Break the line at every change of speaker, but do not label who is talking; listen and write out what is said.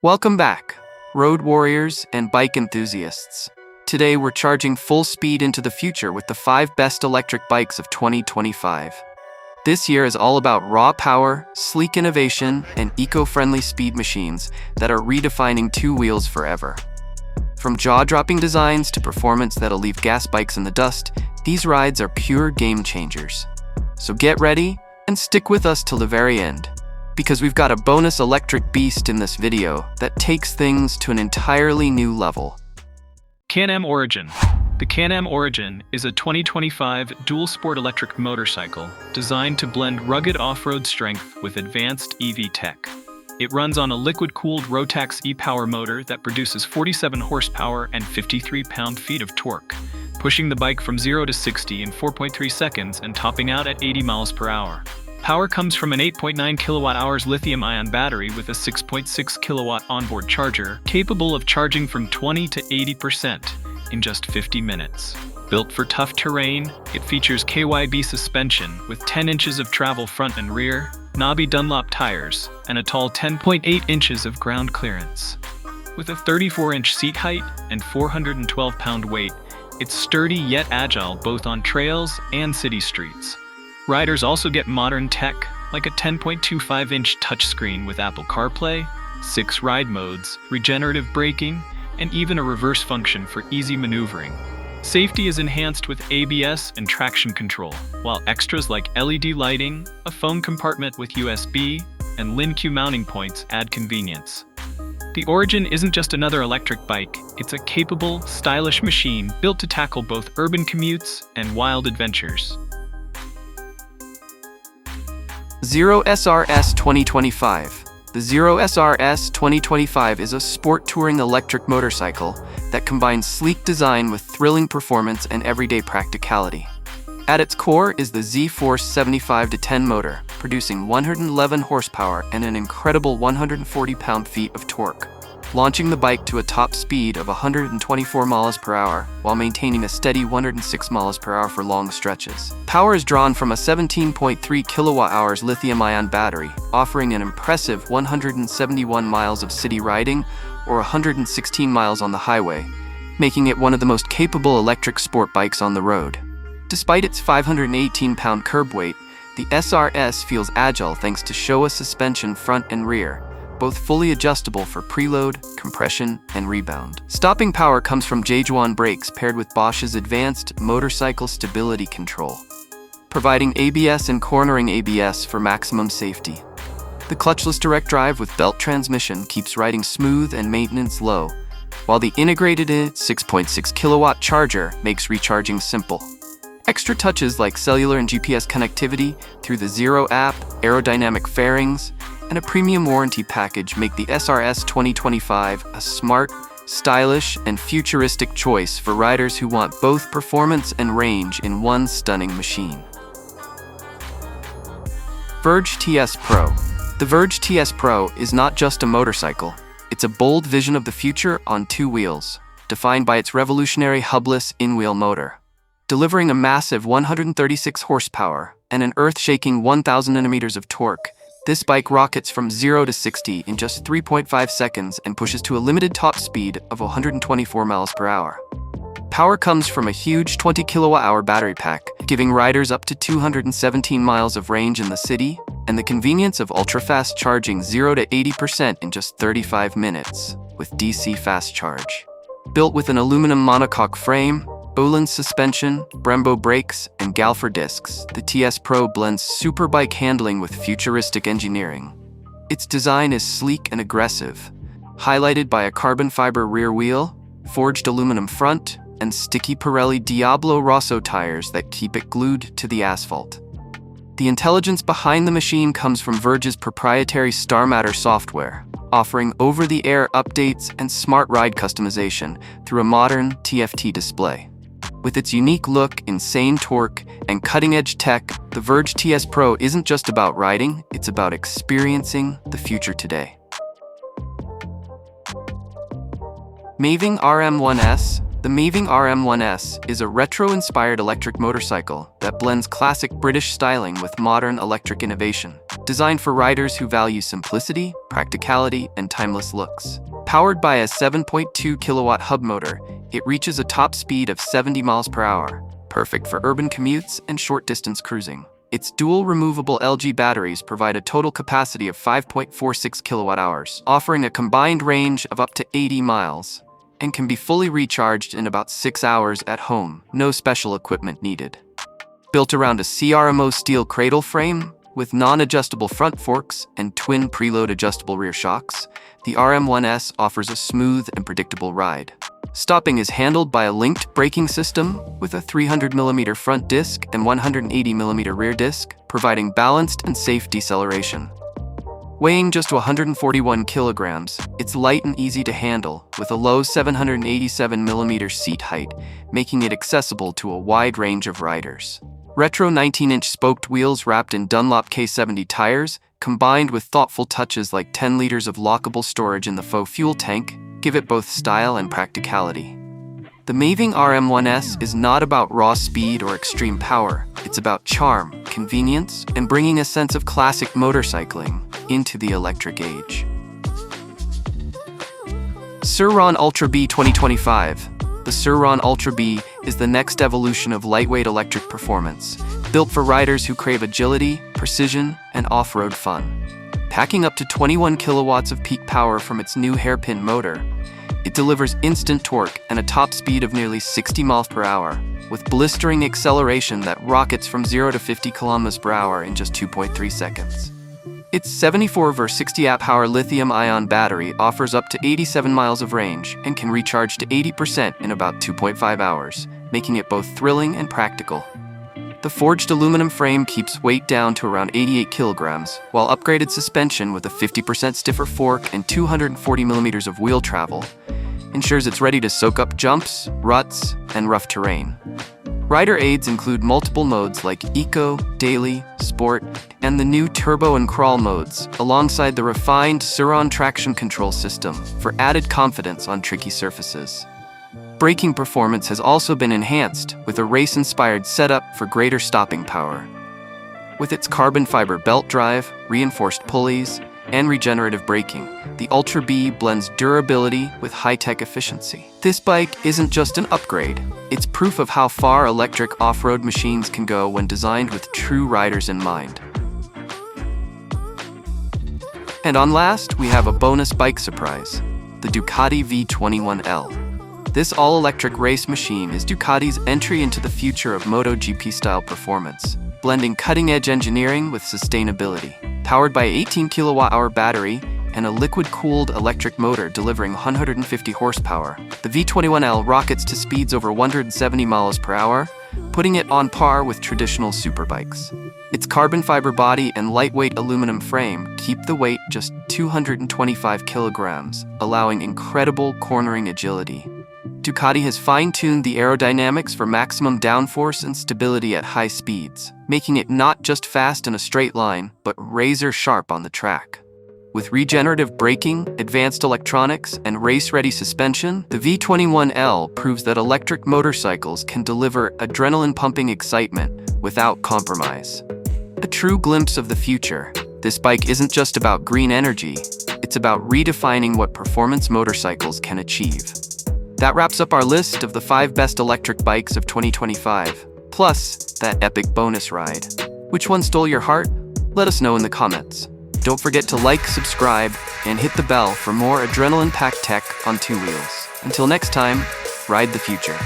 Welcome back, road warriors and bike enthusiasts. Today we're charging full speed into the future with the 5 best electric bikes of 2025. This year is all about raw power, sleek innovation, and eco-friendly speed machines that are redefining two wheels forever. From jaw-dropping designs to performance that'll leave gas bikes in the dust, these rides are pure game changers. So get ready and stick with us till the very end, because we've got a bonus electric beast in this video that takes things to an entirely new level.
Can-Am Origin. The Can-Am Origin is a 2025 dual-sport electric motorcycle designed to blend rugged off-road strength with advanced EV tech. It runs on a liquid-cooled Rotax e-Power motor that produces 47 horsepower and 53 pound-feet of torque, pushing the bike from 0 to 60 in 4.3 seconds and topping out at 80 miles per hour. Power comes from an 8.9 kilowatt-hours lithium-ion battery with a 6.6 kilowatt onboard charger, capable of charging from 20 to 80% in just 50 minutes. Built for tough terrain, it features KYB suspension with 10 inches of travel front and rear, knobby Dunlop tires, and a tall 10.8 inches of ground clearance. With a 34-inch seat height and 412-pound weight, it's sturdy yet agile both on trails and city streets. Riders also get modern tech, like a 10.25-inch touchscreen with Apple CarPlay, 6 ride modes, regenerative braking, and even a reverse function for easy maneuvering. Safety is enhanced with ABS and traction control, while extras like LED lighting, a phone compartment with USB, and LinQ mounting points add convenience. The Origin isn't just another electric bike, it's a capable, stylish machine built to tackle both urban commutes and wild adventures.
Zero SRS 2025. The Zero SRS 2025 is a sport touring electric motorcycle that combines sleek design with thrilling performance and everyday practicality. At its core is the Z-Force 75-10 motor, producing 111 horsepower and an incredible 140 pound-feet of torque, launching the bike to a top speed of 124 miles per hour while maintaining a steady 106 miles per hour for long stretches. Power is drawn from a 17.3 kilowatt-hours lithium-ion battery, offering an impressive 171 miles of city riding or 116 miles on the highway, making it one of the most capable electric sport bikes on the road. Despite its 518-pound curb weight, the SRS feels agile thanks to Showa suspension front and rear, both fully adjustable for preload, compression, and rebound. Stopping power comes from Jaejuan brakes paired with Bosch's advanced motorcycle stability control, providing ABS and cornering ABS for maximum safety. The clutchless direct drive with belt transmission keeps riding smooth and maintenance low, while the integrated 6.6 kilowatt charger makes recharging simple. Extra touches like cellular and GPS connectivity through the Zero app, aerodynamic fairings, and a premium warranty package make the SRS 2025 a smart, stylish, and futuristic choice for riders who want both performance and range in one stunning machine. Verge TS Pro. The Verge TS Pro is not just a motorcycle, it's a bold vision of the future on two wheels, defined by its revolutionary hubless in-wheel motor. Delivering a massive 136 horsepower and an earth-shaking 1,000 newton-meters of torque, this bike rockets from 0 to 60 in just 3.5 seconds and pushes to a limited top speed of 124 miles per hour. Power comes from a huge 20 kilowatt-hour battery pack, giving riders up to 217 miles of range in the city, and the convenience of ultra-fast charging 0 to 80% in just 35 minutes with DC fast charge. Built with an aluminum monocoque frame, Öhlins suspension, Brembo brakes, and Galfer discs, the TS Pro blends superbike handling with futuristic engineering. Its design is sleek and aggressive, highlighted by a carbon fiber rear wheel, forged aluminum front, and sticky Pirelli Diablo Rosso tires that keep it glued to the asphalt. The intelligence behind the machine comes from Verge's proprietary StarMatter software, offering over-the-air updates and smart ride customization through a modern TFT display. With its unique look, insane torque, and cutting-edge tech, the Verge TS Pro isn't just about riding, it's about experiencing the future today. Maeving RM1S. The Maeving RM1S is a retro-inspired electric motorcycle that blends classic British styling with modern electric innovation. designed for riders who value simplicity, practicality, and timeless looks. Powered by a 7.2 kilowatt hub motor, it reaches a top speed of 70 miles per hour, perfect for urban commutes and short-distance cruising. Its dual removable LG batteries provide a total capacity of 5.46 kilowatt hours, offering a combined range of up to 80 miles, and can be fully recharged in about 6 hours at home, no special equipment needed. Built around a CRMO steel cradle frame, with non-adjustable front forks and twin preload adjustable rear shocks, the RM1S offers a smooth and predictable ride. Stopping is handled by a linked braking system with a 300mm front disc and 180mm rear disc, providing balanced and safe deceleration. Weighing just 141 kilograms, it's light and easy to handle, with a low 787mm seat height, making it accessible to a wide range of riders. Retro 19-inch spoked wheels wrapped in Dunlop K70 tires, combined with thoughtful touches like 10 liters of lockable storage in the faux fuel tank, give it both style and practicality. The Maeving RM1S is not about raw speed or extreme power. It's about charm, convenience, and bringing a sense of classic motorcycling into the electric age. Sur-Ron Ultra Bee 2025. The Sur-Ron Ultra Bee is the next evolution of lightweight electric performance, built for riders who crave agility, precision, and off-road fun. Packing up to 21 kilowatts of peak power from its new hairpin motor, it delivers instant torque and a top speed of nearly 60 miles per hour, with blistering acceleration that rockets from 0 to 50 kilometers per hour in just 2.3 seconds. Its 74V60 amp-hour lithium-ion battery offers up to 87 miles of range and can recharge to 80% in about 2.5 hours, making it both thrilling and practical. The forged aluminum frame keeps weight down to around 88 kilograms, while upgraded suspension with a 50% stiffer fork and 240mm of wheel travel ensures it's ready to soak up jumps, ruts, and rough terrain. Rider aids include multiple modes like Eco, Daily, Sport, and the new Turbo and Crawl modes, alongside the refined Sur-Ron traction control system for added confidence on tricky surfaces. Braking performance has also been enhanced with a race-inspired setup for greater stopping power. With its carbon fiber belt drive, reinforced pulleys, and regenerative braking, the Ultra Bee blends durability with high-tech efficiency. This bike isn't just an upgrade, it's proof of how far electric off-road machines can go when designed with true riders in mind. And on last, we have a bonus bike surprise, the Ducati V21L. This all-electric race machine is Ducati's entry into the future of MotoGP-style performance, blending cutting-edge engineering with sustainability. Powered by an 18 kilowatt-hour battery and a liquid-cooled electric motor delivering 150 horsepower, the V21L rockets to speeds over 170 miles per hour, putting it on par with traditional superbikes. Its carbon fiber body and lightweight aluminum frame keep the weight just 225 kilograms, allowing incredible cornering agility. Ducati has fine-tuned the aerodynamics for maximum downforce and stability at high speeds, making it not just fast in a straight line, but razor-sharp on the track. With regenerative braking, advanced electronics, and race-ready suspension, the V21L proves that electric motorcycles can deliver adrenaline-pumping excitement without compromise. A true glimpse of the future, this bike isn't just about green energy, it's about redefining what performance motorcycles can achieve. That wraps up our list of the 5 best electric bikes of 2025, plus that epic bonus ride. Which one stole your heart? Let us know in the comments. Don't forget to like, subscribe, and hit the bell for more adrenaline-packed tech on 2 wheels. Until next time, ride the future.